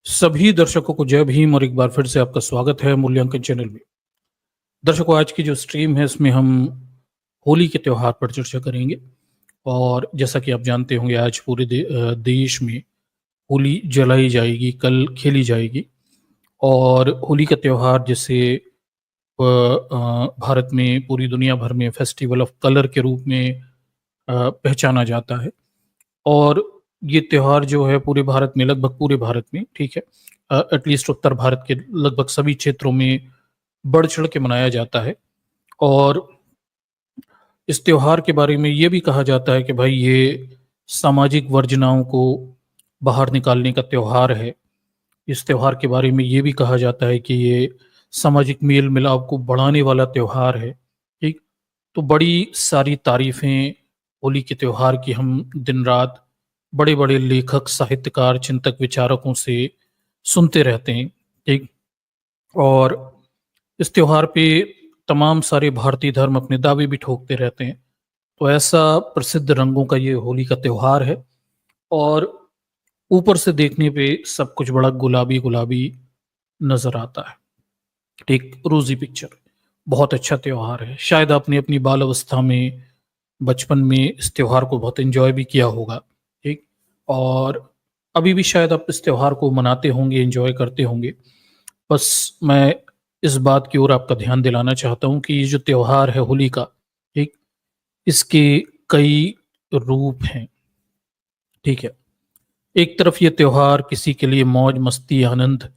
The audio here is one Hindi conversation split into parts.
सभी दर्शकों को जय भीम और एक बार फिर से आपका स्वागत है मूल्यांकन चैनल में। दर्शकों, आज की जो स्ट्रीम है इसमें हम होली के त्योहार पर चर्चा करेंगे। और जैसा कि आप जानते होंगे, आज पूरे देश में होली जलाई जाएगी, कल खेली जाएगी। और होली का त्योहार जिसे भारत में, पूरी दुनिया भर में फेस्टिवल ऑफ कलर के रूप में पहचाना जाता है। और ये त्योहार जो है पूरे भारत में, लगभग पूरे भारत में, ठीक है, एटलीस्ट उत्तर भारत के लगभग सभी क्षेत्रों में बढ़ चढ़ के मनाया जाता है। और इस त्योहार के बारे में ये भी कहा जाता है कि भाई ये सामाजिक वर्जनाओं को बाहर निकालने का त्योहार है। इस त्योहार के बारे में ये भी कहा जाता है कि ये सामाजिक मेल मिलाप को बढ़ाने वाला त्योहार है। ठीक, तो बड़ी सारी तारीफें होली के त्योहार की हम दिन रात बड़े बड़े लेखक, साहित्यकार, चिंतक, विचारकों से सुनते रहते हैं। ठीक, और इस त्योहार पे तमाम सारे भारतीय धर्म अपने दावे भी ठोकते रहते हैं। तो ऐसा प्रसिद्ध रंगों का ये होली का त्योहार है। और ऊपर से देखने पे सब कुछ बड़ा गुलाबी गुलाबी नजर आता है। एक रोजी पिक्चर, बहुत अच्छा त्योहार है। शायद आपने अपनी बाल अवस्था में, बचपन में इस त्योहार को बहुत एंजॉय भी किया होगा। ठीक, और अभी भी शायद आप इस त्योहार को मनाते होंगे, एंजॉय करते होंगे। बस मैं इस बात की ओर आपका ध्यान दिलाना चाहता हूँ कि ये जो त्योहार है होली का, ठीक, इसके कई रूप हैं। ठीक है, एक तरफ ये त्योहार किसी के लिए मौज मस्ती, आनंद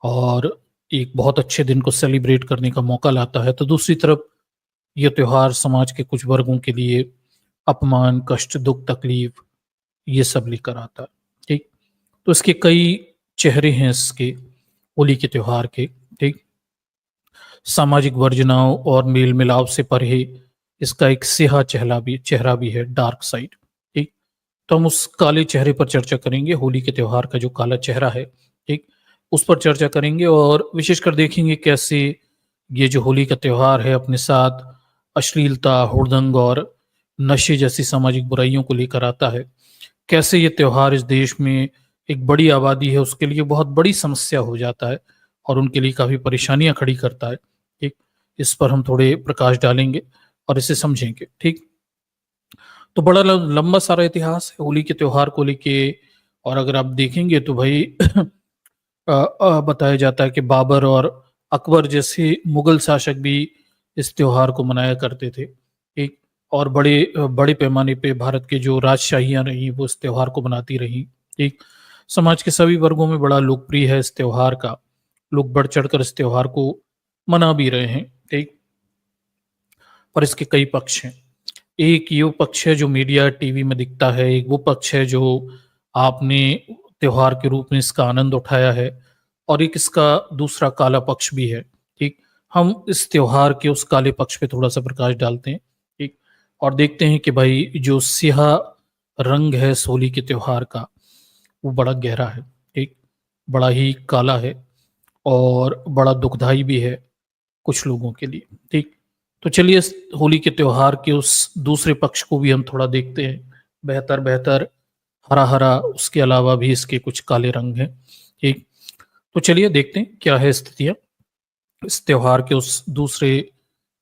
और एक बहुत अच्छे दिन को सेलिब्रेट करने का मौका लाता है, तो दूसरी तरफ ये त्योहार समाज के कुछ वर्गों के लिए अपमान, कष्ट, दुख, तकलीफ, ये सब लेकर आता है। ठीक, तो इसके कई चेहरे हैं इसके, होली के त्योहार के। ठीक, सामाजिक वर्जनाओं और मेल मिलाप से परे इसका एक सिहा चेहरा भी है, डार्क साइड। ठीक, तो हम उस काले चेहरे पर चर्चा करेंगे, होली के त्योहार का जो काला चेहरा है। ठीक, उस पर चर्चा करेंगे और विशेषकर देखेंगे कैसे ये जो होली का त्योहार है अपने साथ अश्लीलता, हुड़दंग और नशे जैसी सामाजिक बुराइयों को लेकर आता है। कैसे ये त्योहार इस देश में एक बड़ी आबादी है उसके लिए बहुत बड़ी समस्या हो जाता है और उनके लिए काफ़ी परेशानियाँ खड़ी करता है। ठीक, इस पर हम थोड़े प्रकाश डालेंगे और इसे समझेंगे। ठीक, तो बड़ा लंबा सारा इतिहास है होली के त्योहार को लेके। और अगर आप देखेंगे तो भाई बताया जाता है कि बाबर और अकबर जैसे मुगल शासक भी इस त्योहार को मनाया करते थे। एक और बड़े पैमाने पे भारत के जो राजशाहियां रही वो इस त्योहार को मनाती रही। एक समाज के सभी वर्गों में बड़ा लोकप्रिय है इस त्योहार का। लोग बढ़ चढ़कर इस त्योहार को मना भी रहे हैं। ठीक, पर इसके कई पक्ष हैं। एक ये पक्ष है जो मीडिया, टीवी में दिखता है, एक वो पक्ष है जो आपने त्योहार के रूप में इसका आनंद उठाया है, और एक इसका दूसरा काला पक्ष भी है। ठीक, हम इस त्योहार के उस काले पक्ष पे थोड़ा-सा प्रकाश डालते हैं। ठीक, और देखते हैं कि भाई जो सिया रंग है इस होली के त्योहार का, वो बड़ा गहरा है। ठीक, बड़ा ही काला है और बड़ा दुखदाई भी है कुछ लोगों के लिए। ठीक, तो चलिए इस होली के त्योहार के उस दूसरे पक्ष को भी हम थोड़ा देखते हैं। बेहतर-बेहतर, हरा-हरा, उसके अलावा भी इसके कुछ काले रंग हैं। ठीक, तो चलिए देखते हैं क्या है स्थितियाँ। इस त्योहार के उस दूसरे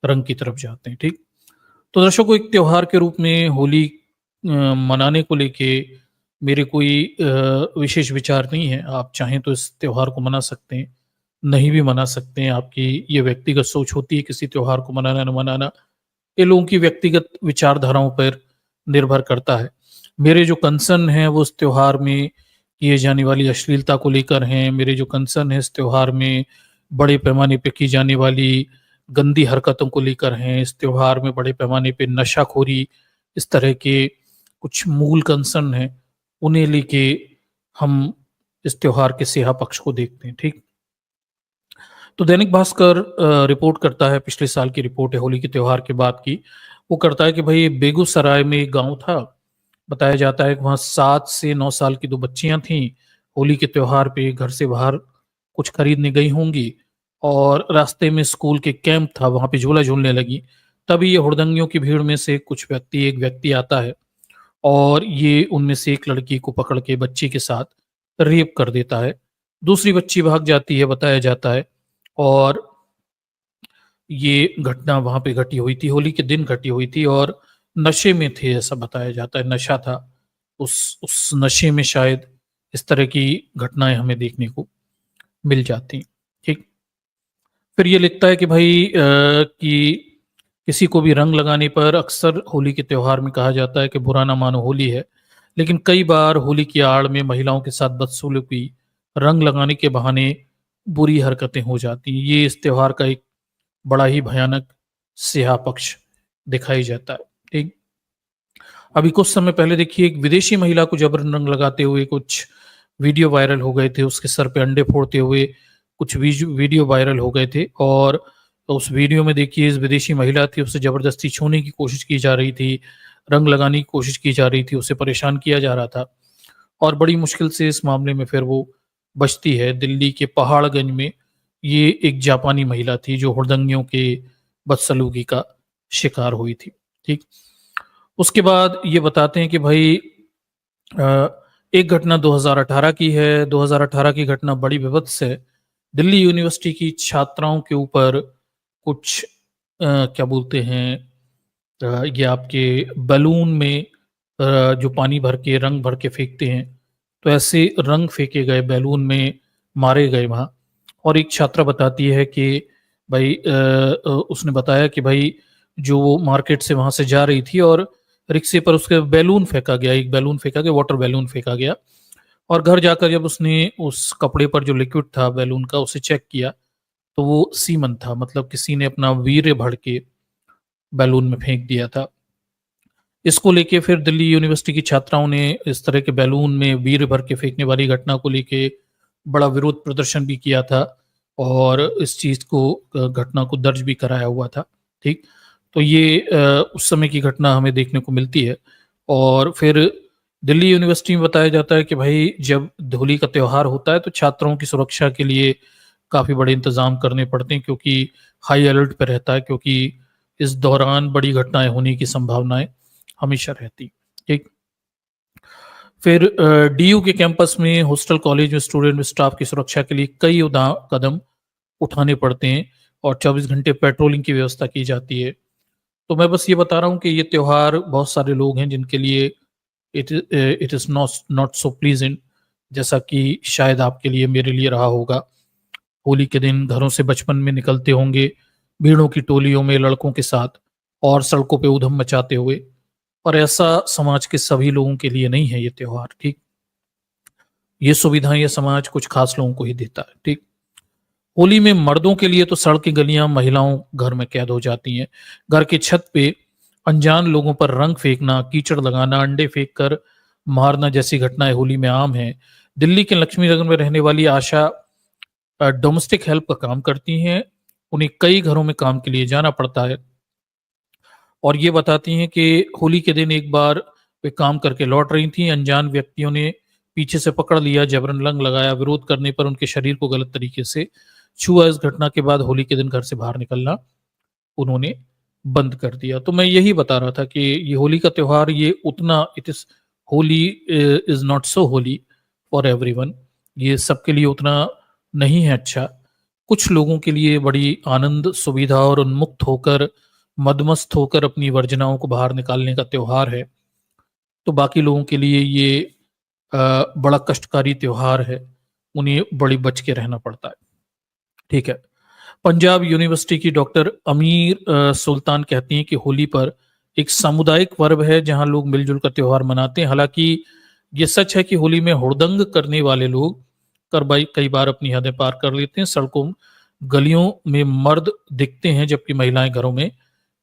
रंग की तरफ जाते हैं। ठीक, तो दर्शकों, एक त्योहार के रूप में होली मनाने को लेके मेरे कोई विशेष विचार नहीं है। आप चाहें तो इस त्योहार को मना सकते हैं, नहीं भी मना सकते हैं। आपकी ये व्यक्तिगत सोच होती है किसी त्योहार को मनाना न मनाना। ये लोगों की व्यक्तिगत विचारधाराओं पर निर्भर करता है। मेरे जो कंसर्न हैं वो इस त्योहार में किए जाने वाली अश्लीलता को लेकर हैं। मेरे जो कंसर्न है इस त्योहार में बड़े पैमाने पे की जाने वाली गंदी हरकतों को लेकर हैं। इस त्योहार में बड़े पैमाने पे नशाखोरी, इस तरह के कुछ मूल कंसर्न हैं, उन्हें लेके हम इस त्योहार के सिहा पक्ष को देखते हैं। ठीक, तो दैनिक भास्कर रिपोर्ट करता है, पिछले साल की रिपोर्ट है होली के त्योहार के बाद की। वो करता है कि भाई बेगूसराय में एक गाँव था। बताया जाता है कि वहाँ 7 से 9 साल की 2 बच्चियाँ थीं। होली के त्योहार पे घर से बाहर कुछ खरीदने गई होंगी और रास्ते में स्कूल के कैंप था, वहाँ पे झूला झूलने लगी। तभी ये हुड़दंगियों की भीड़ में से एक व्यक्ति आता है और ये उनमें से एक लड़की को पकड़ के बच्ची के साथ रेप कर देता है। दूसरी बच्ची भाग जाती है बताया जाता है। और ये घटना वहां पे घटी हुई थी, होली के दिन घटी हुई थी, और नशे में थे ऐसा बताया जाता है, नशा था। उस नशे में शायद इस तरह की घटनाएं हमें देखने को मिल जाती। ठीक। फिर ये लिखता है कि भाई कि किसी को भी रंग लगाने पर अक्सर होली के त्योहार में कहा जाता है कि बुरा ना मानो होली है, लेकिन कई बार होली की आड़ में महिलाओं के साथ बदसलूकी, रंग लगाने के बहाने बुरी हरकतें हो जाती हैं। ये इस त्योहार का एक बड़ा ही भयानक स्याह पक्ष दिखाई जाता है। ठीक। अभी कुछ समय पहले देखिए एक विदेशी महिला को जबरन रंग लगाते हुए कुछ वीडियो वायरल हो गए थे, उसके सर पे अंडे फोड़ते हुए कुछ वीडियो वायरल हो गए थे। और उस वीडियो में देखिए इस विदेशी महिला थी, उससे जबरदस्ती छूने की कोशिश की जा रही थी, रंग लगाने की कोशिश की जा रही थी, उसे परेशान किया जा रहा था। और बड़ी मुश्किल से इस मामले में फिर वो बचती है। दिल्ली के पहाड़गंज में ये एक जापानी महिला थी जो हुड़दंगियों के बदसलूकी का शिकार हुई थी। ठीक। उसके बाद ये बताते हैं कि भाई अ, एक घटना 2018 की है। 2018 की घटना बड़ी विभत्स है। दिल्ली यूनिवर्सिटी की छात्राओं के ऊपर कुछ क्या बोलते हैं, ये आपके बैलून में जो पानी भर के रंग भर के फेंकते हैं, तो ऐसे रंग फेंके गए, बैलून में मारे गए वहाँ। और एक छात्रा बताती है कि भाई उसने बताया कि भाई जो वो मार्केट से वहां से जा रही थी और रिक्शे पर उसके बैलून फेंका गया, एक बैलून फेंका गया, वाटर बैलून फेंका गया। और घर जाकर जब उसने उस कपड़े पर जो लिक्विड था बैलून का उसे चेक किया, तो वो सीमन था, मतलब किसी ने अपना वीर्य भर के बैलून में फेंक दिया था। इसको लेके फिर दिल्ली यूनिवर्सिटी की छात्राओं ने इस तरह के बैलून में वीर्य भर के फेंकने वाली घटना को लेके बड़ा विरोध प्रदर्शन भी किया था, और इस चीज को घटना को दर्ज भी कराया हुआ था। ठीक। तो ये उस समय की घटना हमें देखने को मिलती है। और फिर दिल्ली यूनिवर्सिटी में बताया जाता है कि भाई जब होली का त्योहार होता है तो छात्रों की सुरक्षा के लिए काफी बड़े इंतजाम करने पड़ते हैं, क्योंकि हाई अलर्ट पे रहता है, क्योंकि इस दौरान बड़ी घटनाएं होने की संभावनाएं हमेशा रहती। ठीक। फिर डीयू के कैंपस में, हॉस्टल, कॉलेज में स्टूडेंट स्टाफ की सुरक्षा के लिए कई कदम उठाने पड़ते हैं, और 24 घंटे पेट्रोलिंग की व्यवस्था की जाती है। तो मैं बस ये बता रहा हूँ कि ये त्योहार बहुत सारे लोग हैं जिनके लिए it is not not so pleasant, जैसा कि शायद आपके लिए मेरे लिए रहा होगा। होली के दिन घरों से बचपन में निकलते होंगे भीड़ों की टोलियों में लड़कों के साथ, और सड़कों पे ऊधम मचाते हुए। और ऐसा समाज के सभी लोगों के लिए नहीं है ये त्योहार। ठीक। ये सुविधाएं ये समाज कुछ खास लोगों को ही देता है। ठीक। होली में मर्दों के लिए तो सड़कें गलियां, महिलाओं घर में कैद हो जाती हैं। घर की छत पे अनजान लोगों पर रंग फेंकना, कीचड़ लगाना, अंडे फेंक कर मारना जैसी घटनाएं होली में आम हैं। दिल्ली के लक्ष्मी नगर में रहने वाली आशा डोमेस्टिक हेल्प का काम करती हैं। उन्हें कई घरों में काम के लिए जाना पड़ता है, और ये बताती हैं कि होली के दिन एक बार वे काम करके लौट रही थीं, अनजान व्यक्तियों ने पीछे से पकड़ लिया, जबरन रंग लगाया, विरोध करने पर उनके शरीर को गलत तरीके से छुआ। इस घटना के बाद होली के दिन घर से बाहर निकलना उन्होंने बंद कर दिया। तो मैं यही बता रहा था कि ये होली का त्योहार, ये उतना, it is Holi is not so Holi for everyone. ये सबके लिए उतना नहीं है अच्छा। कुछ लोगों के लिए बड़ी आनंद, सुविधा और उन्मुक्त होकर, मदमस्त होकर अपनी वर्जनाओं को बाहर निकालने का त्योहार है। तो बाकी लोगों के लिए ये बड़ा कष्टकारी त्योहार है, उन्हें बड़ी बच के रहना पड़ता है। ठीक है। पंजाब यूनिवर्सिटी की डॉक्टर अमीर सुल्तान कहती हैं कि होली पर एक सामुदायिक पर्व है जहां लोग मिलजुल कर त्योहार मनाते हैं। हालांकि ये सच है कि होली में हुड़दंग करने वाले लोग कई बार अपनी हदें पार कर लेते हैं। सड़कों, गलियों में मर्द दिखते हैं जबकि महिलाएं घरों में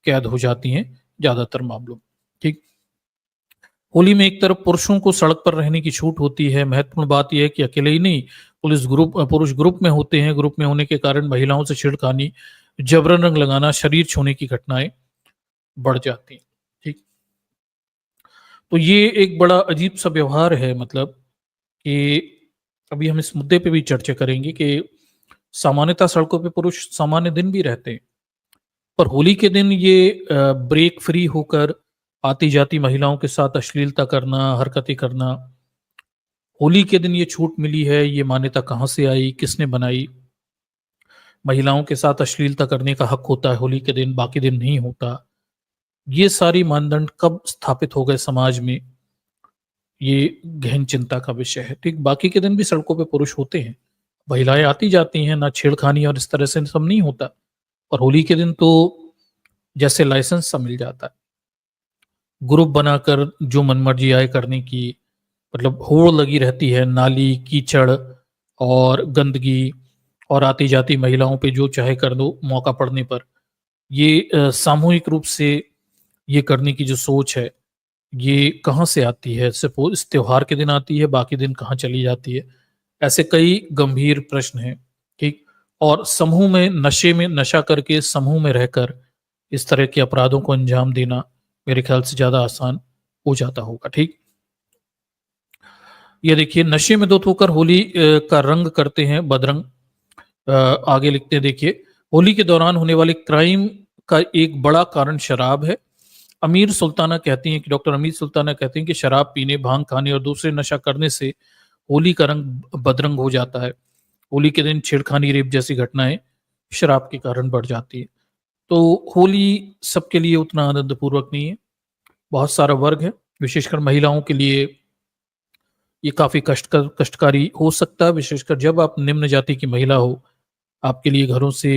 कैद हो जाती हैं ज्यादातर मामलों में। ठीक। होली में एक तरफ पुरुषों को सड़क पर रहने की छूट होती है। महत्वपूर्ण बात यह है कि अकेले ही नहीं, पुरुष ग्रुप में होते हैं। ग्रुप में होने के कारण महिलाओं से छेड़खानी, जबरन रंग लगाना, शरीर छूने की घटनाएं बढ़ जाती हैं। ठीक। तो ये एक बड़ा अजीब सा व्यवहार है, मतलब कि अभी हम इस मुद्दे पे भी चर्चा करेंगे कि सामान्यतः सड़कों पे पुरुष सामान्य दिन भी रहते हैं, पर होली के दिन ये ब्रेक फ्री होकर आती जाती महिलाओं के साथ अश्लीलता करना, हरकतें करना, होली के दिन ये छूट मिली है, ये मान्यता कहाँ से आई, किसने बनाई? महिलाओं के साथ अश्लीलता करने का हक होता है होली के दिन, बाकी दिन नहीं होता। ये सारी मानदंड कब स्थापित हो गए समाज में, ये गहन चिंता का विषय है। ठीक, बाकी के दिन भी सड़कों पे पुरुष होते हैं, महिलाएँ आती-जाती हैं, ना छेड़खानी और इस तरह से सब नहीं होता। और होली के दिन तो जैसे लाइसेंस सा मिल जाता है। ग्रुप बनाकर जो मनमर्जी आए करने की, मतलब होड़ लगी रहती है, नाली, कीचड़ और गंदगी और आती-जाती महिलाओं पे जो चाहे कर दो मौका पड़ने पर। ये सामूहिक रूप से ये करने की जो सोच है, ये कहाँ से आती है? सिर्फ़ वो इस त्योहार के दिन आती है, बाकी दिन कहाँ चली जाती है? ऐसे कई गंभीर प्रश्न हैं, ठीक? और समूह में नशे में नशा करके समूह में रहकर इस तरह के अपराधों को अंजाम देना मेरे ख़्याल से ज़्यादा आसान हो जाता होगा, ठीक? ये देखिए, नशे में धुत होकर होली का रंग करते हैं बदरंग। आगे लिखते हैं, देखिए, होली के दौरान होने वाले क्राइम का एक बड़ा कारण शराब है। अमीर सुल्ताना कहती हैं कि डॉक्टर अमीर सुल्ताना कहती हैं कि शराब पीने, भांग खाने और दूसरे नशा करने से होली का रंग बदरंग हो जाता है। होली के दिन छेड़खानी, रेप जैसी घटनाएँ शराब के कारण बढ़ जाती है। तो होली सबके लिए उतना आनंदपूर्वक नहीं है। बहुत सारा वर्ग है, विशेषकर महिलाओं के लिए ये काफ़ी कष्टकारी हो सकता है, विशेषकर जब आप निम्न जाति की महिला हो, आपके लिए घरों से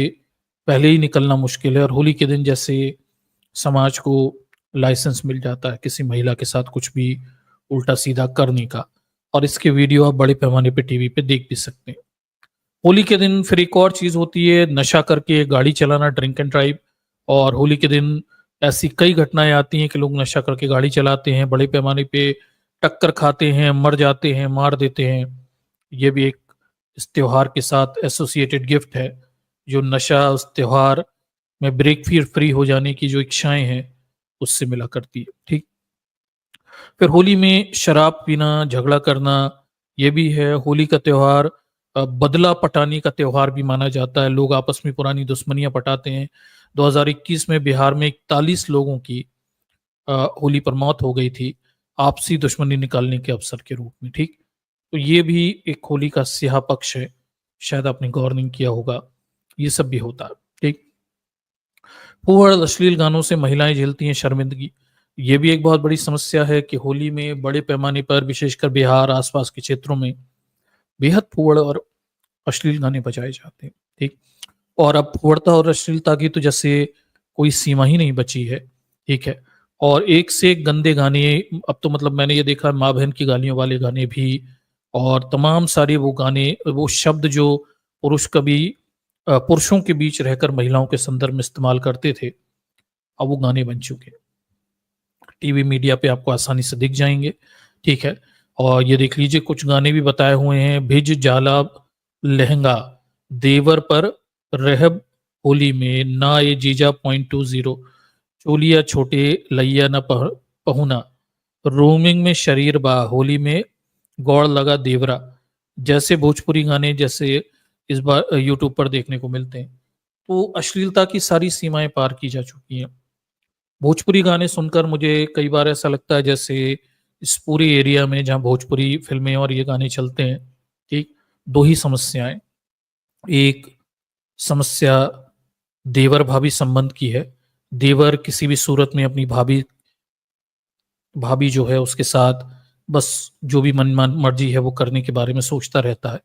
पहले ही निकलना मुश्किल है और होली के दिन जैसे समाज को लाइसेंस मिल जाता है किसी महिला के साथ कुछ भी उल्टा-सीधा करने का, और इसके वीडियो आप बड़े पैमाने पे टीवी पे देख भी सकते हैं। होली के दिन फिर एक और चीज़ होती है, नशा करके गाड़ी चलाना, ड्रिंक एंड ड्राइव। और होली के दिन ऐसी कई घटनाएँ आती हैं कि लोग नशा करके गाड़ी चलाते हैं, बड़े पैमाने पे टक्कर खाते हैं, मर जाते हैं, मार देते हैं। ये भी एक इस त्योहार के साथ एसोसिएटेड गिफ्ट है, जो नशा उस त्योहार में ब्रेक फिर फ्री हो जाने की जो इच्छाएँ हैं, उससे मिला करती है, ठीक? फिर होली में शराब पीना, झगड़ा करना, ये भी है। होली का त्योहार बदला पटाने का त्योहार भी माना जाता है। लोग आपस में पुरानी दुश्मनियाँ पटाते हैं। 2021 में बिहार में 41 लोगों की होली पर मौत हो गई थी, आपसी दुश्मनी निकालने के अवसर के रूप में, ठीक? तो ये भी एक होली का स्याह पक्ष है, शायद आपने गौर नहीं किया होगा। ये सब भी होता है, ठीक? फूहड़ अश्लील गानों से महिलाएँ झेलती हैं शर्मिंदगी। ये भी एक बहुत बड़ी समस्या है कि होली में बड़े पैमाने पर विशेषकर बिहार, आस-पास के क्षेत्रों में बेहद फूहड़ और अश्लील गाने बजाए जाते हैं, ठीक? और अब फूहड़ता और अश्लीलता की तो जैसे कोई सीमा ही नहीं बची है, ठीक है? और एक से एक गंदे गाने, अब तो मतलब मैंने ये देखा माँ-बहन की गालियों वाले गाने भी, और तमाम सारे वो गाने, वो शब्द जो पुरुष कभी पुरुषों के बीच रहकर महिलाओं के संदर्भ में इस्तेमाल करते थे, अब वो गाने बन चुके हैं। टीवी मीडिया पे आपको आसानी से दिख जाएँगे, ठीक है? और ये देख लीजिए, कुछ गाने भी बताए हुए हैं, भिज जाला लहंगा, देवर पर रहब होली में, ना ये जीजा 0.20, चोलिया छोटे लइया न पहुना, रोमिंग में शरीर बा, होली में गौड़ लगा देवरा। जैसे भोजपुरी गाने जैसे इस बार यूट्यूब पर देखने को मिलते हैं। तो अश्लीलता की सारी सीमाएँ पार की जा चुकी हैं। भोजपुरी गाने सुनकर मुझे कई बार ऐसा लगता है जैसे इस पूरे एरिया में जहाँ भोजपुरी फ़िल्में और ये गाने चलते हैं, ठीक? 2 ही समस्याएँ, एक समस्या देवर-भाभी संबंध की है। देवर किसी भी सूरत में अपनी भाभी भाभी जो है उसके साथ बस जो भी मन मर्ज़ी है वो करने के बारे में सोचता रहता है।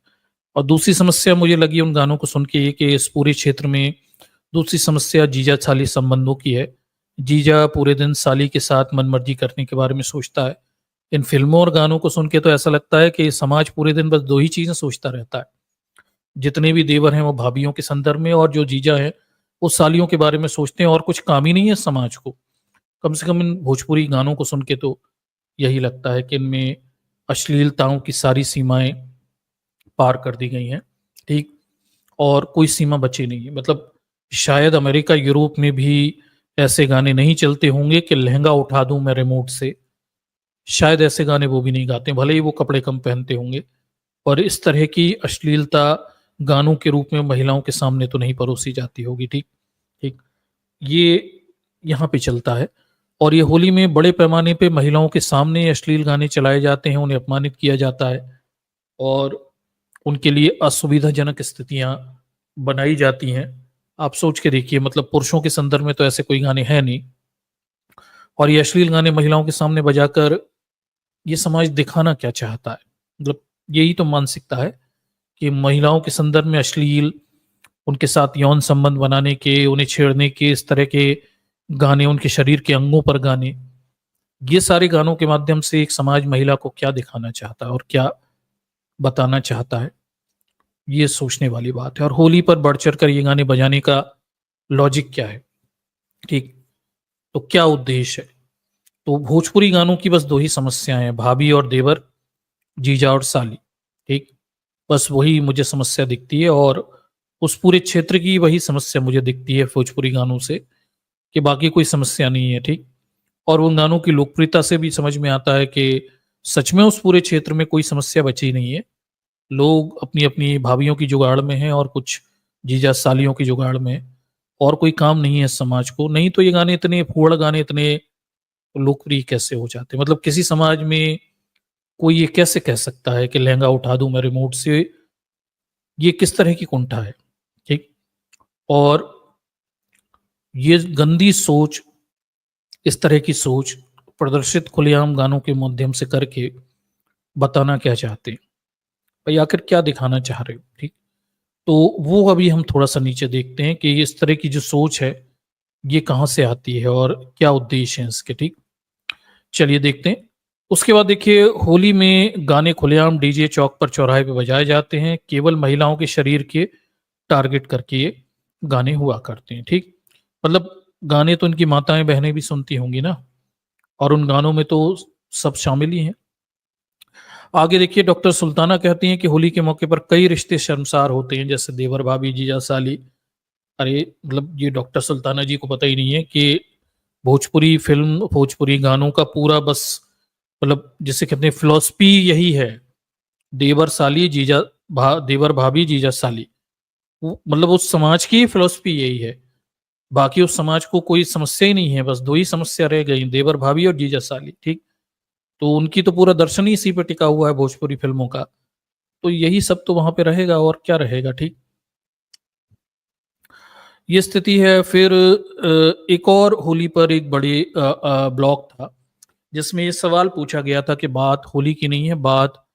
और दूसरी समस्या मुझे लगी उन गानों को सुन के ये कि इस पूरे क्षेत्र में दूसरी समस्या जीजा-साली संबंधों की है। जीजा पूरे दिन साली के साथ मनमर्जी करने के बारे में सोचता है। इन फ़िल्मों और गानों को सुन के तो ऐसा लगता है कि समाज पूरे दिन बस 2 ही चीज़ें सोचता रहता है। जितने भी देवर हैं वो भाभियों के संदर्भ में, और जो जीजा हैं वो सालियों के बारे में सोचते हैं, और कुछ काम ही नहीं है समाज को। कम से कम इन भोजपुरी गानों को सुन के तो यही लगता है कि इनमें अश्लीलताओं की सारी सीमाएँ पार कर दी गई हैं, ठीक? और कोई सीमा बची नहीं है। मतलब शायद अमेरिका, यूरोप में भी ऐसे गाने नहीं चलते होंगे कि लहंगा उठा दूँ मैं रिमोट से, शायद ऐसे गाने वो भी नहीं गाते, भले ही वो कपड़े कम पहनते होंगे। और इस तरह की अश्लीलता गानों के रूप में महिलाओं के सामने तो नहीं परोसी जाती होगी, ठीक? ठीक। ये यहाँ पे चलता है। और ये होली में बड़े पैमाने पे महिलाओं के सामने अश्लील गाने चलाए जाते हैं, उन्हें अपमानित किया जाता है। और उनके लिए असुविधाजनक स्थितियां बनाई जाती हैं। आप सोच के देखिए, मतलब पुरुषों के संदर्भ में तो ऐसे कोई गाने हैं नहीं, और ये अश्लील गाने महिलाओं के सामने बजाकर ये समाज दिखाना क्या चाहता है? मतलब यही तो मानसिकता है कि महिलाओं के संदर्भ में अश्लील, उनके साथ यौन संबंध बनाने के, उन्हें छेड़ने के, इस तरह के गाने, उनके शरीर के अंगों पर गाने, ये सारे गानों के माध्यम से एक समाज महिला को क्या दिखाना चाहता है और क्या बताना चाहता है, ये सोचने वाली बात है। और होली पर बढ़ चढ़ कर ये गाने बजाने का लॉजिक क्या है? ठीक, तो क्या उद्देश्य है? तो भोजपुरी गानों की बस दो ही समस्याएं हैं, भाभी और देवर, जीजा और साली। ठीक, बस वही मुझे समस्या दिखती है, और उस पूरे क्षेत्र की वही समस्या मुझे दिखती है भोजपुरी गानों से, कि बाकी कोई समस्या नहीं है। ठीक, और उन गानों की लोकप्रियता से भी समझ में आता है कि सच में उस पूरे क्षेत्र में कोई समस्या बची नहीं है। लोग अपनी अपनी भाभीियों की जुगाड़ में हैं और कुछ जीजा सालियों की जुगाड़ में हैं, और कोई काम नहीं है इस समाज को। नहीं तो ये गाने इतने फूहड़ गाने इतने लोकप्रिय कैसे हो जाते? मतलब किसी समाज में कोई ये कैसे कह सकता है कि लहंगा उठा दूं मैं रिमोट से? ये किस तरह की कुंठा है? ठीक, और ये गंदी सोच, इस तरह की सोच प्रदर्शित खुलेआम गानों के माध्यम से करके बताना क्या चाहते हैं भाई? आखिर क्या दिखाना चाह रहे हो? ठीक, तो वो अभी हम थोड़ा सा नीचे देखते हैं कि इस तरह की जो सोच है ये कहाँ से आती है और क्या उद्देश्य है इसके। ठीक, चलिए देखते हैं। उसके बाद देखिए, होली में गाने खुलेआम डीजे चौक पर चौराहे पे बजाए जाते हैं, केवल महिलाओं के शरीर के टारगेट करके ये गाने हुआ करते हैं। ठीक, मतलब गाने तो उनकी माताएं बहनें भी सुनती होंगी ना, और उन गानों में तो सब शामिल ही हैं। आगे देखिए, डॉक्टर सुल्ताना कहती हैं कि होली के मौके पर कई रिश्ते शर्मसार होते हैं, जैसे देवर भाभी जीजा साली। अरे मतलब ये डॉक्टर सुल्ताना जी को पता ही नहीं है कि भोजपुरी फिल्म, भोजपुरी गानों का पूरा बस मतलब जिसे कहते हैं फिलॉसफी यही है, देवर साली जीजा देवर भाभी जीजा साली। मतलब उस समाज की फिलॉसफी यही है। बाकी उस समाज को कोई समस्या ही नहीं है, बस दो ही समस्या रह गई, देवर भाभी और जीजा साली। ठीक, तो उनकी तो पूरा दर्शन ही इसी पे टिका हुआ है भोजपुरी फिल्मों का। तो यही सब तो वहां पे रहेगा, और क्या रहेगा। ठीक, ये स्थिति है। फिर एक और होली पर एक बड़े ब्लॉग था जिसमें ये सवाल पूछा गया था कि बात होली की नहीं है, बात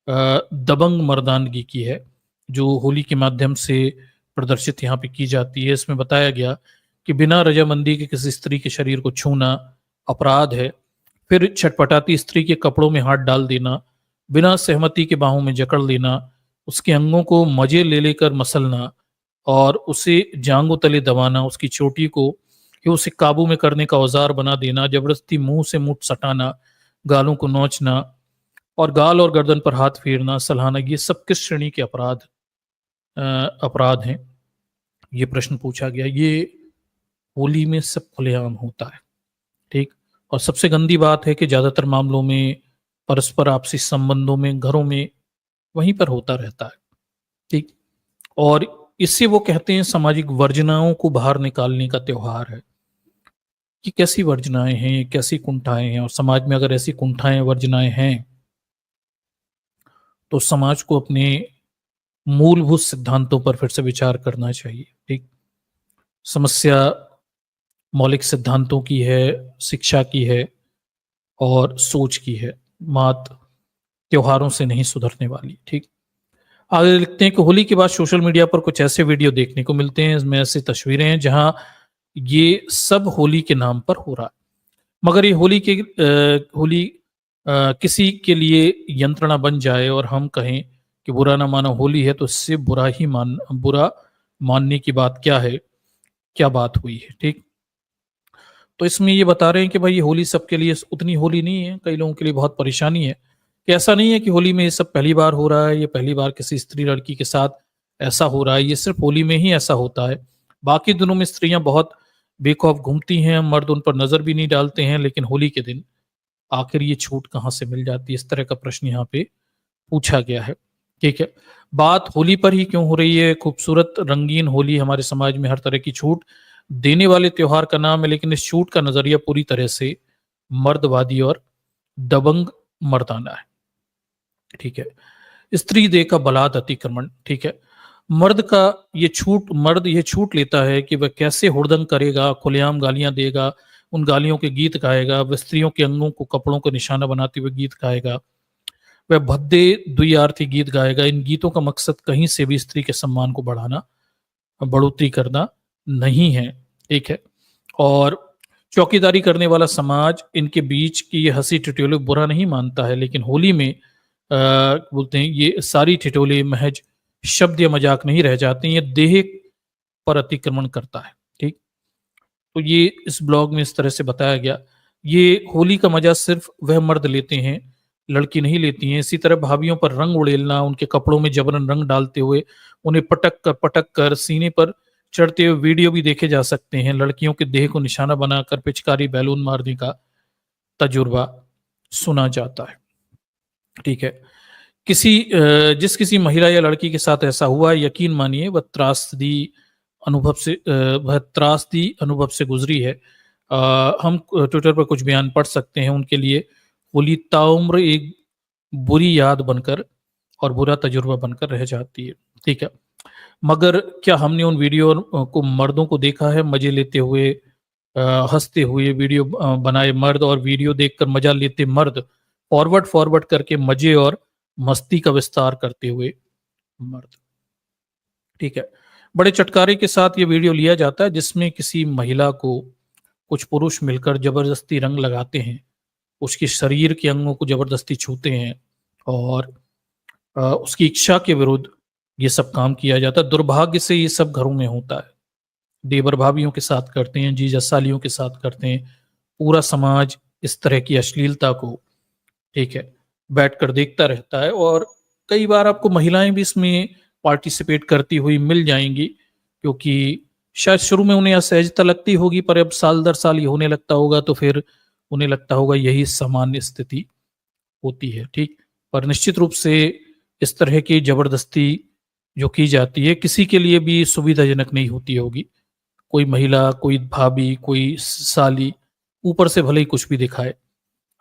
दबंग मर्दानगी की है, जो होली के माध्यम से प्रदर्शित यहाँ पे की जाती है। इसमें बताया गया कि बिना रजामंदी के किसी स्त्री के शरीर को छूना अपराध है। फिर छटपटाती स्त्री के कपड़ों में हाथ डाल देना, बिना सहमति के बाहों में जकड़ लेना, उसके अंगों को मजे ले लेकर मसलना, और उसे जांघों तले दबाना, उसकी चोटी को कि उसे काबू में करने का औजार बना देना, जबरदस्ती मुंह से मुंह सटाना, गालों को नोचना, और गाल और गर्दन पर हाथ फेरना, सलाहना, ये सब किस श्रेणी के अपराध हैं? ये प्रश्न पूछा गया। ये होली में सब खुलेआम होता है। ठीक, और सबसे गंदी बात है कि ज्यादातर मामलों में परस्पर आपसी संबंधों में, घरों में वहीं पर होता रहता है। ठीक, और इससे वो कहते हैं सामाजिक वर्जनाओं को बाहर निकालने का त्योहार है। कि कैसी वर्जनाएं हैं, कैसी कुंठाएं हैं, और समाज में अगर ऐसी कुंठाएं वर्जनाएं हैं तो समाज को अपने मूलभूत सिद्धांतों पर फिर से विचार करना चाहिए। ठीक, समस्या मौलिक सिद्धांतों की है, शिक्षा की है और सोच की है, मात्र त्योहारों से नहीं सुधरने वाली। ठीक, आगे लिखते हैं कि होली के बाद सोशल मीडिया पर कुछ ऐसे वीडियो देखने को मिलते हैं, इसमें ऐसी तस्वीरें हैं जहां ये सब होली के नाम पर हो रहा है। मगर ये होली किसी के लिए यंत्रणा बन जाए और हम कहें कि बुरा ना मानो होली है, तो इससे बुरा मानने की बात क्या है? क्या बात हुई है? ठीक, तो इसमें ये बता रहे हैं कि भाई ये होली सबके लिए उतनी होली नहीं है, कई लोगों के लिए बहुत परेशानी है। कि ऐसा नहीं है कि होली में ये सब पहली बार हो रहा है, ये पहली बार किसी स्त्री लड़की के साथ ऐसा हो रहा है, ये सिर्फ होली में ही ऐसा होता है। बाकी दिनों में स्त्रियां बहुत बेखौफ घूमती हैं, मर्द उन पर नजर भी नहीं डालते हैं, लेकिन होली के दिन आखिर ये छूट कहाँ से मिल जाती है? इस तरह का प्रश्न यहाँ पे पूछा गया है। ठीक है, बात होली पर ही क्यों हो रही है? खूबसूरत रंगीन होली हमारे समाज में हर तरह की छूट देने वाले त्योहार का नाम है, लेकिन इस छूट का नजरिया पूरी तरह से मर्दवादी और दबंग मर्दाना है। ठीक है, स्त्री देह का बलात् अतिक्रमण, ठीक है। मर्द ये छूट लेता है कि वह कैसे हुड़दंग करेगा, खुलेआम गालियां देगा, उन गालियों के गीत गाएगा, वह स्त्रियों के अंगों को कपड़ों को निशाना बनाते हुए गीत गाएगा, वह भद्दे द्वियार्थी गीत गाएगा। इन गीतों का मकसद कहीं से भी स्त्री के सम्मान को बढ़ोतरी करना नहीं है, ठीक है। और चौकीदारी करने वाला समाज इनके बीच की ये हंसी ठिठोले बुरा नहीं मानता है, लेकिन होली में बोलते हैं ये सारी ठिठोले महज शब्द या मजाक नहीं रह जाते, ये देह पर अतिक्रमण करता है, ठीक। तो ये इस ब्लॉग में इस तरह से बताया गया। ये होली का मजा सिर्फ वह मर्द लेते हैं, लड़की नहीं लेती हैं। इसी तरह भाभीयों पर रंग उड़ेलना, उनके कपड़ों में जबरन रंग डालते हुए उन्हें पटक कर सीने पर चढ़ते हुए वीडियो भी देखे जा सकते हैं। लड़कियों के देह को निशाना बनाकर पिचकारी बैलून मारने का तजुर्बा सुना जाता है, ठीक है। जिस किसी महिला या लड़की के साथ ऐसा हुआ, यकीन मानिए वह त्रासदी अनुभव से गुजरी है। हम ट्विटर पर कुछ बयान पढ़ सकते हैं उनके लिए। होली ताउम्र एक बुरी याद बनकर और बुरा तजुर्बा बनकर रह जाती है, ठीक है। मगर क्या हमने उन वीडियो को मर्दों को देखा है मजे लेते हुए, हंसते हुए वीडियो बनाए मर्द और वीडियो देखकर मजा लेते मर्द, फॉरवर्ड करके मजे और मस्ती का विस्तार करते हुए मर्द, ठीक है। बड़े चटकारे के साथ ये वीडियो लिया जाता है जिसमें किसी महिला को कुछ पुरुष मिलकर जबरदस्ती रंग लगाते हैं, उसके शरीर के अंगों को जबरदस्ती छूते हैं और उसकी इच्छा के विरुद्ध ये सब काम किया जाता है। दुर्भाग्य से ये सब घरों में होता है, देवर भाभीयों के साथ करते हैं, जीजा सालियों के साथ करते हैं। पूरा समाज इस तरह की अश्लीलता को, ठीक है, बैठकर देखता रहता है और कई बार आपको महिलाएं भी इसमें पार्टिसिपेट करती हुई मिल जाएंगी, क्योंकि शायद शुरू में उन्हें असहजता लगती होगी, पर अब साल दर साल ये होने लगता होगा तो फिर उन्हें लगता होगा यही सामान्य स्थिति होती है, ठीक। पर निश्चित रूप से इस तरह की जबरदस्ती जो की जाती है किसी के लिए भी सुविधाजनक नहीं होती होगी। कोई महिला, कोई भाभी, कोई साली ऊपर से भले ही कुछ भी दिखाए,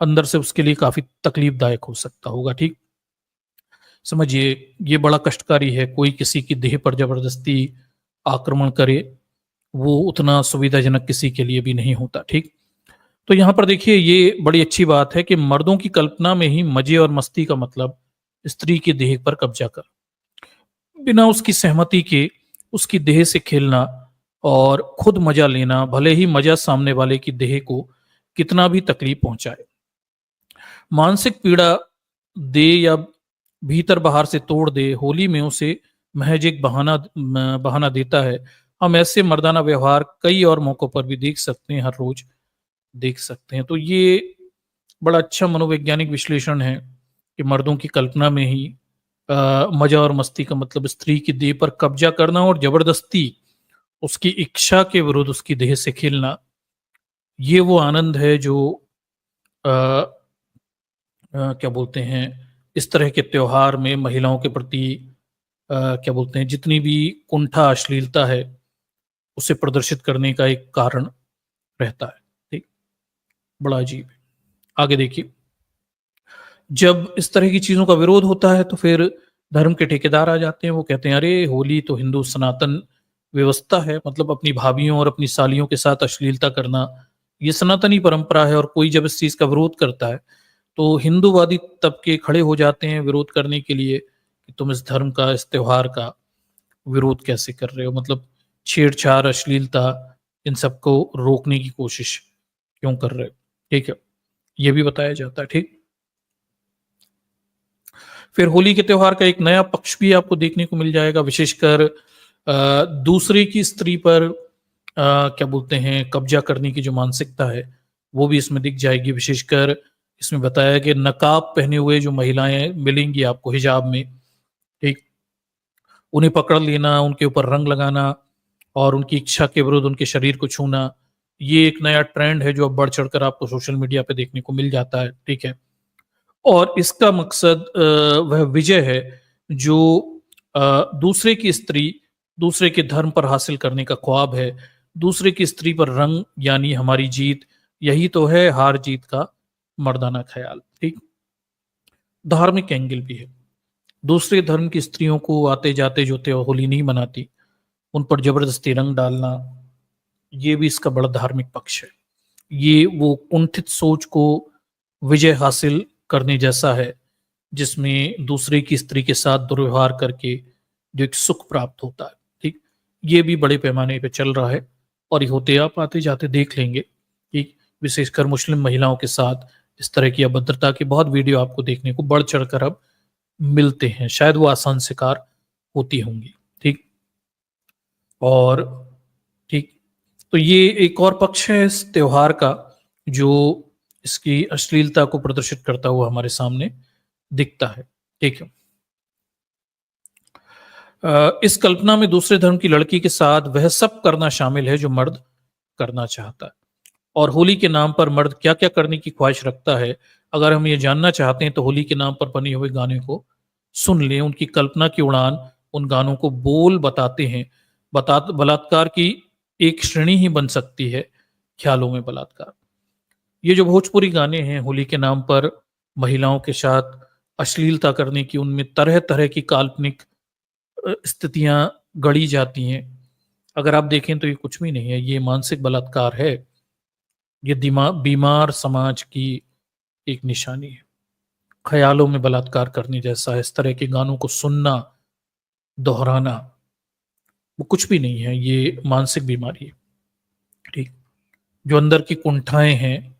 अंदर से उसके लिए काफी तकलीफदायक हो सकता होगा, ठीक। समझिए ये बड़ा कष्टकारी है, कोई किसी की देह पर जबरदस्ती आक्रमण करे, वो उतना सुविधाजनक किसी के लिए भी नहीं होता, ठीक। तो यहाँ पर देखिए ये बड़ी अच्छी बात है कि मर्दों की कल्पना में ही मजे और मस्ती का मतलब स्त्री के देह पर कब्जा कर, बिना उसकी सहमति के उसकी देह से खेलना और खुद मजा लेना, भले ही मजा सामने वाले की देह को कितना भी तकलीफ पहुंचाए। मानसिक पीड़ा दे या भीतर बाहर से तोड़ दे, होली में उसे महज एक बहाना देता है। हम ऐसे मर्दाना व्यवहार कई और मौकों पर भी देख सकते हैं, हर रोज देख सकते हैं। तो ये बड़ा अच्छा मनोवैज्ञानिक विश्लेषण है कि मर्दों की कल्पना में ही मजा और मस्ती का मतलब स्त्री की देह पर कब्जा करना और जबरदस्ती उसकी इच्छा के विरुद्ध उसकी देह से खेलना। ये वो आनंद है जो क्या बोलते हैं, इस तरह के त्योहार में महिलाओं के प्रति क्या बोलते हैं, जितनी भी कुंठा अश्लीलता है उसे प्रदर्शित करने का एक कारण रहता है, ठीक। बड़ा अजीब है। आगे देखिए, जब इस तरह की चीजों का विरोध होता है तो फिर धर्म के ठेकेदार आ जाते हैं। वो कहते हैं अरे होली तो हिंदू सनातन व्यवस्था है, मतलब अपनी भाभीयों और अपनी सालियों के साथ अश्लीलता करना ये सनातनी परंपरा है, और कोई जब इस चीज का विरोध करता है तो हिंदूवादी तबके खड़े हो जाते हैं विरोध करने के लिए कि तुम इस धर्म का, इस त्योहार का विरोध कैसे कर रहे हो, मतलब छेड़छाड़, अश्लीलता, इन सबको रोकने की कोशिश क्यों कर रहे हो, ठीक है। ये भी बताया जाता है, ठीक। फिर होली के त्योहार का एक नया पक्ष भी आपको देखने को मिल जाएगा, विशेषकर दूसरे की स्त्री पर क्या बोलते हैं कब्जा करने की जो मानसिकता है वो भी इसमें दिख जाएगी। विशेषकर इसमें बताया कि नकाब पहने हुए जो महिलाएं मिलेंगी आपको हिजाब में, ठीक, उन्हें पकड़ लेना, उनके ऊपर रंग लगाना और उनकी इच्छा के विरुद्ध उनके शरीर को छूना, ये एक नया ट्रेंड है जो अब बढ़ चढ़कर आपको सोशल मीडिया पे देखने को मिल जाता है, ठीक है। और इसका मकसद वह विजय है जो दूसरे की स्त्री, दूसरे के धर्म पर हासिल करने का ख्वाब है। दूसरे की स्त्री पर रंग यानी हमारी जीत, यही तो है हार जीत का मर्दाना ख्याल, ठीक। धार्मिक एंगल भी है। दूसरे धर्म की स्त्रियों को आते जाते जो होली नहीं मनाती, उन पर जबरदस्ती रंग डालना, ये भी इसका बड़ा धार्मिक पक्ष है। ये वो कुंठित सोच को विजय हासिल करने जैसा है, जिसमें दूसरे की स्त्री के साथ दुर्व्यवहार करके जो एक सुख प्राप्त होता है, ठीक? ये भी बड़े पैमाने पे चल रहा है और ये होते आप आते जाते देख लेंगे कि विशेषकर मुस्लिम महिलाओं के साथ इस तरह की अभद्रता की बहुत वीडियो आपको देखने को बढ़ चढ़कर अब मिलते हैं। शायद वो आसान शिकार होती होंगी, ठीक? और ठीक, तो ये एक और पक्ष है इस त्योहार का, जो इसकी अश्लीलता को प्रदर्शित करता हुआ हमारे सामने दिखता है, ठीक है। इस कल्पना में दूसरे धर्म की लड़की के साथ वह सब करना शामिल है जो मर्द करना चाहता है, और होली के नाम पर मर्द क्या क्या करने की ख्वाहिश रखता है। अगर हम ये जानना चाहते हैं तो होली के नाम पर बने हुए गाने को सुन लें। उनकी कल्पना की उड़ान उन गानों को बोल बताते हैं। बलात्कार की एक श्रेणी ही बन सकती है ख्यालों में बलात्कार। ये जो भोजपुरी गाने हैं होली के नाम पर महिलाओं के साथ अश्लीलता करने की, उनमें तरह तरह की काल्पनिक स्थितियां गढ़ी जाती हैं। अगर आप देखें तो ये कुछ भी नहीं है, ये मानसिक बलात्कार है। ये बीमार समाज की एक निशानी है। ख्यालों में बलात्कार करने जैसा है। इस तरह के गानों को सुनना, दोहराना, वो कुछ भी नहीं है, ये मानसिक बीमारी है, ठीक? जो अंदर की कुंठाएं हैं,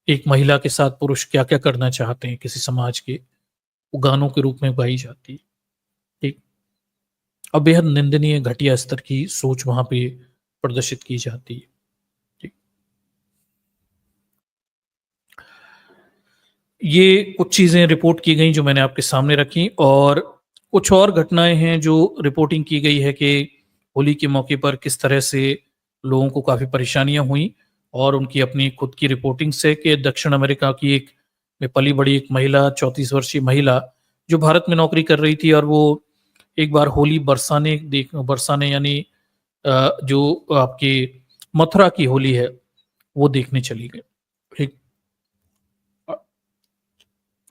एक महिला के साथ पुरुष क्या क्या करना चाहते हैं किसी समाज के, वो गानों के रूप में गाई जाती है, ठीक? अब बेहद निंदनीय घटिया स्तर की सोच वहां पे प्रदर्शित की जाती है, ठीक? ये कुछ चीजें रिपोर्ट की गई जो मैंने आपके सामने रखी, और कुछ और घटनाएं हैं जो रिपोर्टिंग की गई है कि होली के मौके पर किस तरह से लोगों को काफी परेशानियां हुई, और उनकी अपनी खुद की रिपोर्टिंग से कि दक्षिण अमेरिका की एक में पली बड़ी एक महिला, 34 वर्षीय महिला, जो भारत में नौकरी कर रही थी, और वो एक बार होली बरसाने यानी जो आपकी मथुरा की होली है वो देखने चली गई, ठीक?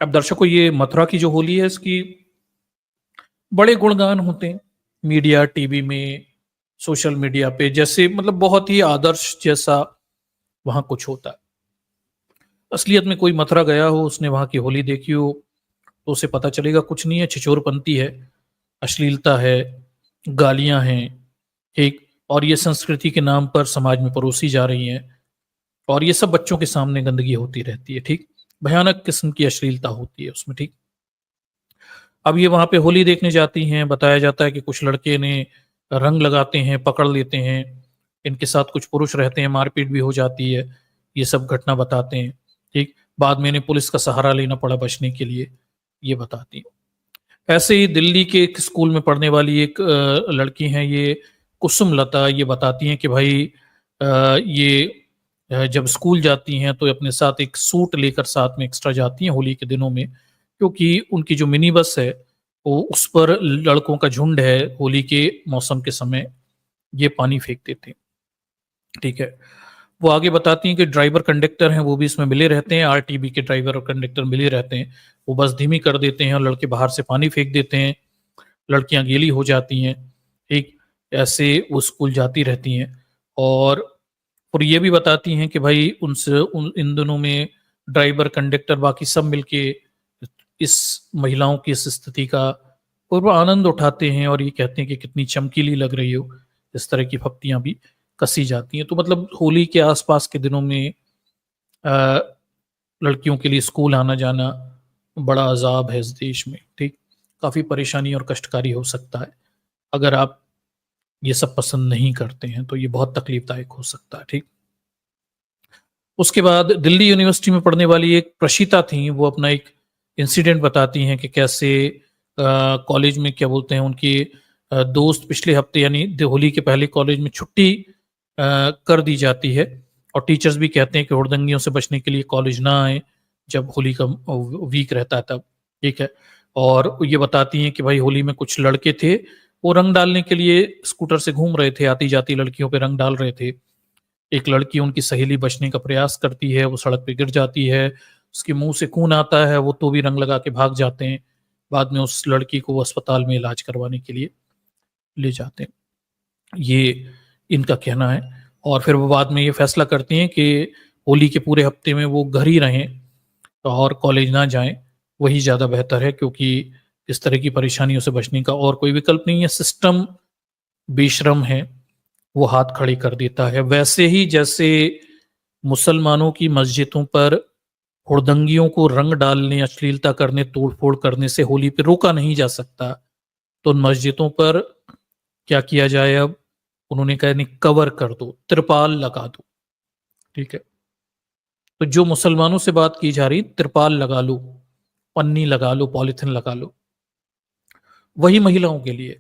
अब दर्शकों, ये मथुरा की जो होली है इसकी बड़े गुणगान होते हैं मीडिया, टीवी में, सोशल मीडिया पे, जैसे मतलब बहुत ही आदर्श जैसा वहां कुछ होता है। असलियत में कोई मथुरा गया हो, उसने वहां की होली देखी हो, तो उसे पता चलेगा कुछ नहीं है, छिछोरपंती है, अश्लीलता है, गालियां हैं, ठीक? और ये संस्कृति के नाम पर समाज में परोसी जा रही हैं, और ये सब बच्चों के सामने गंदगी होती रहती है, ठीक? भयानक किस्म की अश्लीलता होती है उसमें, ठीक? अब ये वहां पे होली देखने जाती हैं, बताया जाता है कि कुछ लड़के ने रंग लगाते हैं, पकड़ लेते हैं, इनके साथ कुछ पुरुष रहते हैं, मारपीट भी हो जाती है, ये सब घटना बताते हैं, ठीक? बाद में इन्हें पुलिस का सहारा लेना पड़ा बचने के लिए, ये बताती है। ऐसे ही दिल्ली के एक स्कूल में पढ़ने वाली एक लड़की हैं, ये कुसुम लता, ये बताती हैं कि भाई ये जब स्कूल जाती हैं तो अपने साथ एक सूट लेकर साथ में एक्स्ट्रा जाती हैं होली के दिनों में, क्योंकि उनकी जो मिनी बस है वो उस पर लड़कों का झुंड है, होली के मौसम के समय ये पानी फेंक देते हैं, ठीक है? वो आगे बताती हैं कि ड्राइवर कंडक्टर हैं वो भी इसमें मिले रहते हैं, आरटीबी के ड्राइवर और कंडक्टर मिले रहते हैं, वो बस धीमी कर देते हैं और लड़के बाहर से पानी फेंक देते हैं, लड़कियां गीली हो जाती हैं, ठीक? ऐसे वो स्कूल जाती रहती हैं, और ये भी बताती हैं कि भाई इन दिनों में ड्राइवर, कंडक्टर, बाकी सब मिलके इस महिलाओं की इस स्थिति का पूरा आनंद उठाते हैं, और ये कहते हैं कि कितनी चमकीली लग रही हो, इस तरह की फप्तियां भी कसी जाती हैं। तो मतलब होली के आसपास के दिनों में अ, लड़कियों के लिए स्कूल आना जाना बड़ा अजाब है इस देश में, ठीक? काफी परेशानी और कष्टकारी हो सकता है। अगर आप ये सब पसंद नहीं करते हैं तो ये बहुत तकलीफदायक हो सकता है, ठीक? उसके बाद दिल्ली यूनिवर्सिटी में पढ़ने वाली एक प्रशिता थी, वो अपना एक इंसिडेंट बताती हैं कि कैसे कॉलेज में क्या बोलते हैं उनकी दोस्त पिछले हफ्ते यानी होली के पहले कॉलेज में छुट्टी कर दी जाती है, और टीचर्स भी कहते हैं कि हुड़दंगियों से बचने के लिए कॉलेज ना आए जब होली का वीक रहता है तब, ठीक है? और ये बताती हैं कि भाई होली में कुछ लड़के थे, वो रंग डालने के लिए स्कूटर से घूम रहे थे, आती जाती लड़कियों पे रंग डाल रहे थे। एक लड़की, उनकी सहेली, बचने का प्रयास करती है, वो सड़क पे गिर जाती है, उसके मुंह से खून आता है, वो तो भी रंग लगा के भाग जाते हैं, बाद में उस लड़की को वो अस्पताल में इलाज करवाने के लिए ले जाते हैं। ये इनका कहना है और फिर वो बाद में ये फैसला करती हैं कि होली के पूरे हफ्ते में वो घर ही रहें और कॉलेज ना जाएं, वही ज़्यादा बेहतर है, क्योंकि इस तरह की परेशानियों से बचने का और कोई विकल्प नहीं है। सिस्टम बेशर्म है, वो हाथ खड़े कर देता है। वैसे ही जैसे मुसलमानों की मस्जिदों पर हुड़दंगियों को रंग डालने, अश्लीलता करने, तोड़-फोड़ करने से होली पे रोका नहीं जा सकता, तो उन मस्जिदों पर क्या किया जाए अब? उन्होंने कहा नहीं, कवर कर दो, त्रिपाल लगा दो, ठीक है? तो जो मुसलमानों से बात की जा रही, त्रिपाल लगा लो, पन्नी लगा लो, पॉलीथिन लगा लो। वही महिलाओं के लिए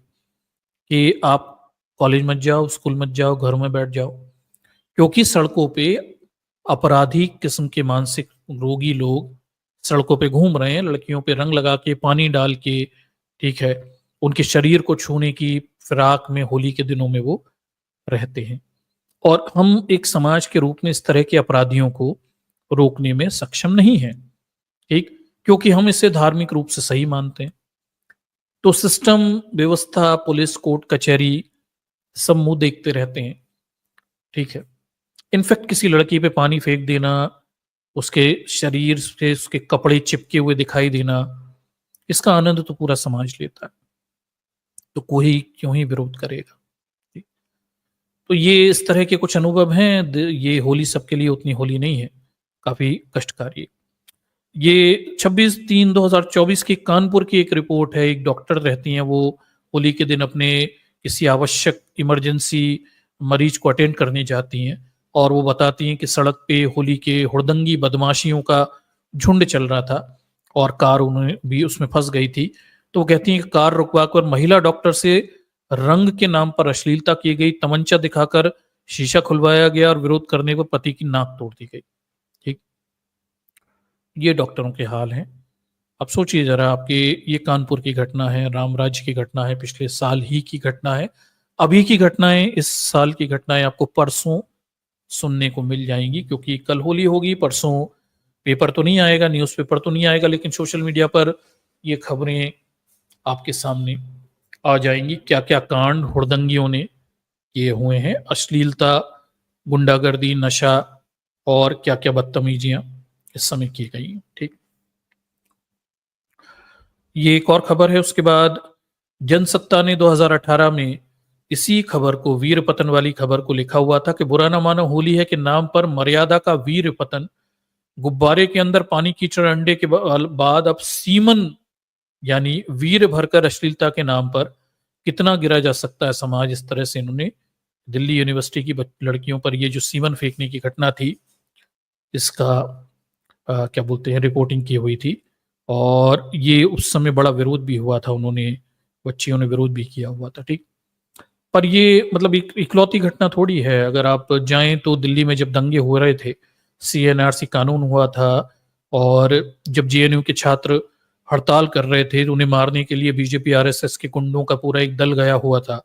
कि आप कॉलेज मत जाओ, स्कूल मत जाओ, घरों में बैठ जाओ, क्योंकि सड़कों पे अपराधी किस्म के मानसिक रोगी लोग सड़कों पे घूम रहे हैं, लड़कियों पे रंग लगा के, पानी डाल के, ठीक है? उनके शरीर को छूने की फिराक में होली के दिनों में वो रहते हैं। और हम एक समाज के रूप में इस तरह के अपराधियों को रोकने में सक्षम नहीं हैं, ठीक? क्योंकि हम इसे धार्मिक रूप से सही मानते हैं। तो सिस्टम, व्यवस्था, पुलिस, कोर्ट, कचहरी सब मुँह देखते रहते हैं, ठीक है? इनफैक्ट किसी लड़की पे पानी फेंक देना, उसके शरीर से उसके कपड़े चिपके हुए दिखाई देना, इसका आनंद तो पूरा समाज लेता है। तो कोई क्यों ही विरोध करेगा? जी। तो ये इस तरह के कुछ अनुभव हैं। ये होली सबके लिए उतनी होली नहीं है, काफ़ी कष्टकारी है। ये 26/3/2024 की कानपुर की एक रिपोर्ट है। एक डॉक्टर रहती हैं, वो होली के दिन अपने किसी आवश्यक इमरजेंसी मरीज को अटेंड करने जाती हैं और वो बताती हैं कि सड़क पे होली के हुड़दंगी बदमाशियों का झुंड चल रहा था और कार उन्हें भी उसमें फंस गई थी। तो वो कहती हैं कि कार रुकवा कर महिला डॉक्टर से रंग के नाम पर अश्लीलता की गई, तमंचा दिखाकर शीशा खुलवाया गया और विरोध करने पर पति की नाक तोड़ दी गई। ठीक, ये डॉक्टरों के हाल हैं। अब सोचिए जरा, आपके ये कानपुर की घटना है, रामराज्य की घटना है, पिछले साल ही की घटना है। अभी की घटनाएं, इस साल की घटनाएं आपको परसों सुनने को मिल जाएंगी, क्योंकि कल होली होगी, परसों पेपर तो नहीं आएगा, न्यूज़पेपर तो नहीं आएगा, लेकिन सोशल मीडिया पर ये खबरें आपके सामने आ जाएंगी। क्या क्या कांड हुड़दंगियों ने किए हुए हैं, अश्लीलता, गुंडागर्दी, नशा और क्या क्या बदतमीजियां इस समय की गई हैं। ठीक, ये एक और खबर है। उसके बाद जनसत्ता ने 2018 में इसी खबर को, वीर पतन वाली खबर को लिखा हुआ था कि बुरा ना मानो होली है के नाम पर मर्यादा का वीर पतन, गुब्बारे के अंदर पानी कीचड़ अंडे के बाद अब सीमन यानी वीर भरकर अश्लीलता के नाम पर कितना गिरा जा सकता है समाज। इस तरह से इन्होंने दिल्ली यूनिवर्सिटी की लड़कियों पर ये जो सीमन फेंकने की घटना थी, इसका क्या बोलते हैं, रिपोर्टिंग की हुई थी और ये उस समय बड़ा विरोध भी हुआ था, उन्होंने, बच्चियों ने विरोध भी किया हुआ था। ठीक, पर ये मतलब एक इकलौती घटना थोड़ी है। अगर आप जाएं तो दिल्ली में जब दंगे हो रहे थे, सीएनआरसी कानून हुआ था और जब जेएनयू के छात्र हड़ताल कर रहे थे तो उन्हें मारने के लिए बीजेपी आरएसएस के गुंडों का पूरा एक दल गया हुआ था।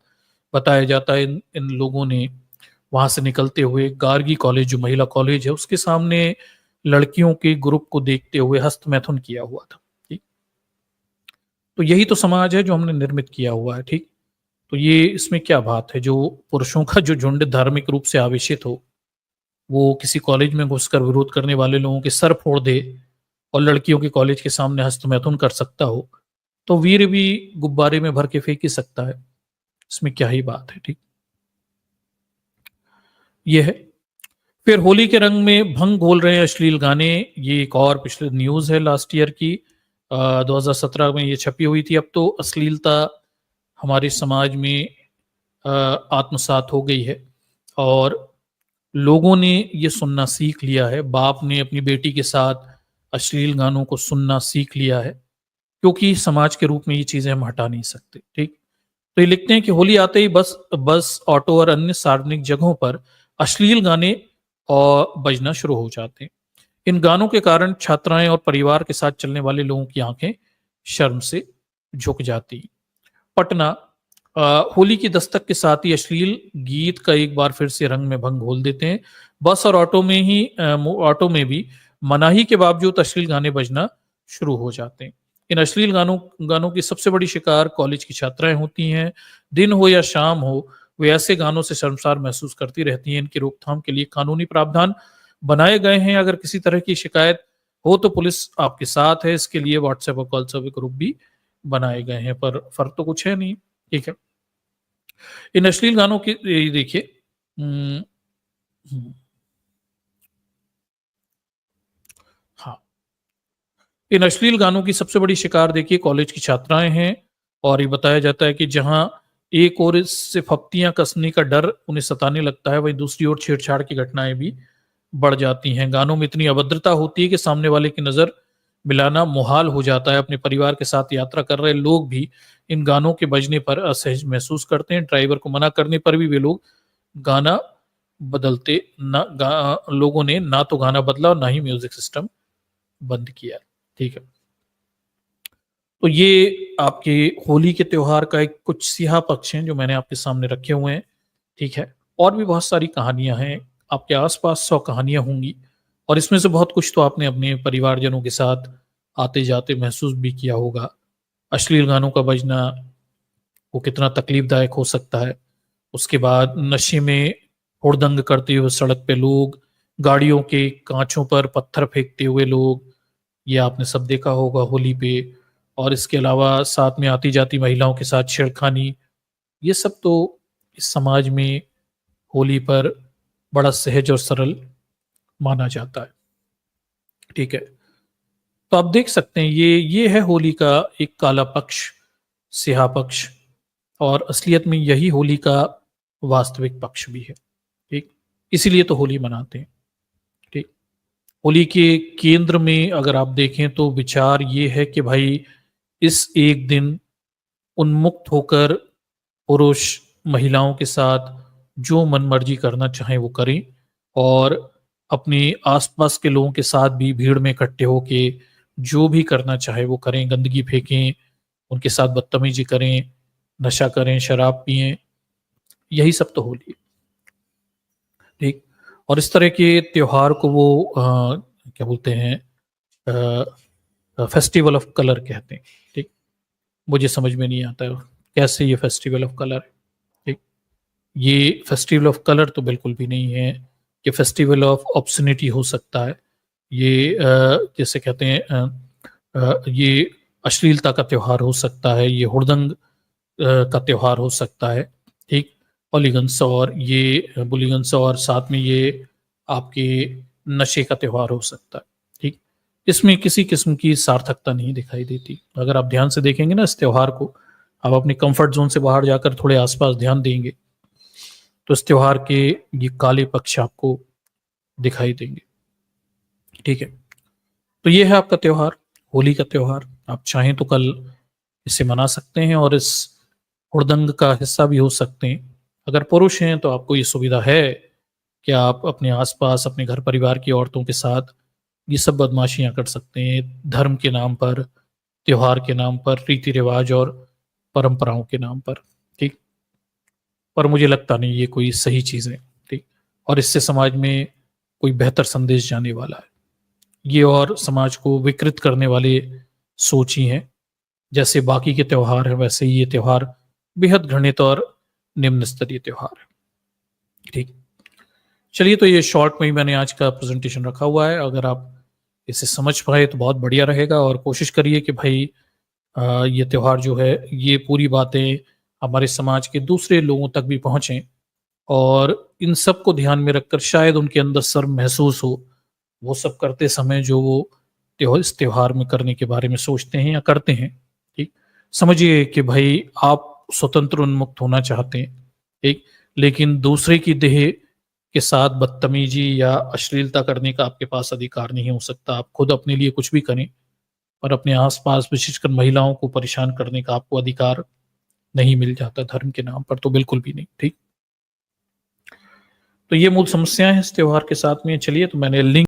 बताया जाता है इन लोगों ने वहां से निकलते हुए गार्गी कॉलेज, जो महिला कॉलेज है, उसके सामने लड़कियों के ग्रुप को देखते हुए हस्तमैथुन किया हुआ था। ठीक, तो यही तो समाज है जो हमने निर्मित किया हुआ है। ठीक, तो ये इसमें क्या बात है, जो पुरुषों का जो झुंड धार्मिक रूप से आवेशित हो, वो किसी कॉलेज में घुसकर विरोध करने वाले लोगों के सर फोड़ दे और लड़कियों के कॉलेज के सामने हस्तमैथुन कर सकता हो, तो वीर भी गुब्बारे में भर के फेंक ही सकता है। इसमें क्या ही बात है। ठीक, ये है। फिर होली के रंग में भंग घोल रहे हैं अश्लील गाने, ये एक और पिछले न्यूज है लास्ट ईयर की, 2017 में ये छपी हुई थी। अब तो अश्लीलता हमारे समाज में आत्मसात हो गई है और लोगों ने ये सुनना सीख लिया है। बाप ने अपनी बेटी के साथ अश्लील गानों को सुनना सीख लिया है, क्योंकि समाज के रूप में ये चीजें हम हटा नहीं सकते। ठीक, तो ये लिखते हैं कि होली आते ही बस, ऑटो और अन्य सार्वजनिक जगहों पर अश्लील गाने और बजना शुरू हो जाते हैं। इन गानों के कारण छात्राएं और परिवार के साथ चलने वाले लोगों की आंखें शर्म से झुक जाती। पटना, होली की दस्तक के साथ ही अश्लील गीत का एक बार फिर से रंग में भंग घोल देते हैं। बस और ऑटो में भी मनाही के बावजूद अश्लील गाने बजना शुरू हो जाते हैं। इन अश्लील गानों की सबसे बड़ी शिकार कॉलेज की छात्राएं होती हैं। दिन हो या शाम हो, वे ऐसे गानों से शर्मसार महसूस करती रहती हैं। इनकी रोकथाम के लिए कानूनी प्रावधान बनाए गए हैं। अगर किसी तरह की शिकायत हो तो पुलिस आपके साथ है। इसके लिए व्हाट्सएप और कॉल सर्विस ग्रुप भी बनाए गए हैं, पर फर्क तो कुछ है नहीं। ठीक है। इन अश्लील गानों की ये देखिए, हम्म, हम्म, हाँ, इन अश्लील गानों की सबसे बड़ी शिकार देखिए कॉलेज की छात्राएं हैं। और ये बताया जाता है कि जहां एक ओर इससे फप्तियां कसने का डर उन्हें सताने लगता है, वहीं दूसरी ओर छेड़छाड़ की घटनाएं भी बढ़ जाती हैं। गानों में इतनी अभद्रता होती है कि सामने वाले की नजर मिलाना मुहाल हो जाता है। अपने परिवार के साथ यात्रा कर रहे लोग भी इन गानों के बजने पर असहज महसूस करते हैं। ड्राइवर को मना करने पर भी वे लोग गाना बदलते लोगों ने ना तो गाना बदला और ना ही म्यूजिक सिस्टम बंद किया। ठीक है। तो ये आपके होली के त्योहार का एक कुछ सिहा पक्ष हैं जो मैंने आपके सामने रखे हुए हैं। ठीक है। और भी बहुत सारी कहानियां हैं, आपके आसपास 100 कहानियां होंगी, और इसमें से बहुत कुछ तो आपने अपने परिवारजनों के साथ आते जाते महसूस भी किया होगा। अश्लील गानों का बजना वो कितना तकलीफदायक हो सकता है। उसके बाद नशे में हुड़दंग करते हुए सड़क पे लोग, गाड़ियों के कांचों पर पत्थर फेंकते हुए लोग, ये आपने सब देखा होगा होली पे। और इसके अलावा साथ में आती जाती महिलाओं के साथ छेड़खानी, ये सब तो इस समाज में होली पर बड़ा सहज और सरल माना जाता है। ठीक है। तो आप देख सकते हैं ये है होली का एक काला पक्ष, सिहा पक्ष, और असलियत में यही होली का वास्तविक पक्ष भी है। ठीक। इसीलिए तो होली मनाते हैं। ठीक। होली के केंद्र में अगर आप देखें तो विचार ये है कि भाई इस एक दिन उन्मुक्त होकर पुरुष महिलाओं के साथ जो मन मर्जी करना चाहे वो करें, और अपने आसपास के लोगों के साथ भी भीड़ में इकट्ठे होके जो भी करना चाहे वो करें, गंदगी फेंकें, उनके साथ बदतमीजी करें, नशा करें, शराब पिएं, यही सब तो होली है। ठीक। और इस तरह के त्योहार को वो क्या बोलते हैं, फेस्टिवल ऑफ कलर कहते हैं। ठीक। मुझे समझ में नहीं आता है कैसे ये फेस्टिवल ऑफ कलर है। ठीक। ये फेस्टिवल ऑफ कलर तो बिल्कुल भी नहीं है। ये फेस्टिवल ऑफ ऑब्सनिटी हो सकता है। ये जैसे कहते हैं ये अश्लीलता का त्योहार हो सकता है, ये हुड़दंग का त्योहार हो सकता है। ठीक। हॉलीगन्स और ये बुलिगन्स, और साथ में ये आपके नशे का त्योहार हो सकता है। ठीक। इसमें किसी किस्म की सार्थकता नहीं दिखाई देती। अगर आप ध्यान से देखेंगे ना इस त्योहार को, आप अपने कंफर्ट जोन से बाहर जाकर थोड़े आसपास ध्यान देंगे तो इस त्योहार के ये काले पक्ष आपको दिखाई देंगे। ठीक है। तो ये है आपका त्योहार, होली का त्योहार। आप चाहें तो कल इसे मना सकते हैं और इस हुड़दंग का हिस्सा भी हो सकते हैं। अगर पुरुष हैं तो आपको ये सुविधा है कि आप अपने आसपास अपने घर परिवार की औरतों के साथ ये सब बदमाशियां कर सकते हैं, धर्म के नाम पर, त्योहार के नाम पर, रीति रिवाज और परंपराओं के नाम पर। ठीक। पर मुझे लगता नहीं ये कोई सही चीज़ है। ठीक। और इससे समाज में कोई बेहतर संदेश जाने वाला है। ये और समाज को विकृत करने वाले सोच ही हैं। जैसे बाकी के त्योहार हैं वैसे ही ये त्योहार बेहद घृणित और निम्न स्तरीय त्योहार है। ठीक। चलिए, तो ये शॉर्ट में ही मैंने आज का प्रेजेंटेशन रखा हुआ है। अगर आप इसे समझ पाए तो बहुत बढ़िया रहेगा, और कोशिश करिए कि भाई ये त्योहार जो है, ये पूरी बातें हमारे समाज के दूसरे लोगों तक भी पहुंचें, और इन सब को ध्यान में रखकर शायद उनके अंदर शर्म महसूस हो वो सब करते समय जो वो इस त्योहार में करने के बारे में सोचते हैं या करते हैं। ठीक। समझिए कि भाई आप स्वतंत्र उन्मुक्त होना चाहते हैं। ठीक। लेकिन दूसरे की देह के साथ बदतमीजी या अश्लीलता करने का आपके पास अधिकार नहीं हो सकता। आप खुद अपने लिए कुछ भी करें, और अपने आसपास विशेषकर महिलाओं को परेशान करने का आपको अधिकार नहीं मिल जाता धर्म के नाम पर, तो बिल्कुल भी नहीं। ठीक। तो ये मूल समस्याएं हैं इस त्योहार के साथ में। चलिए, तो मैंने लिंक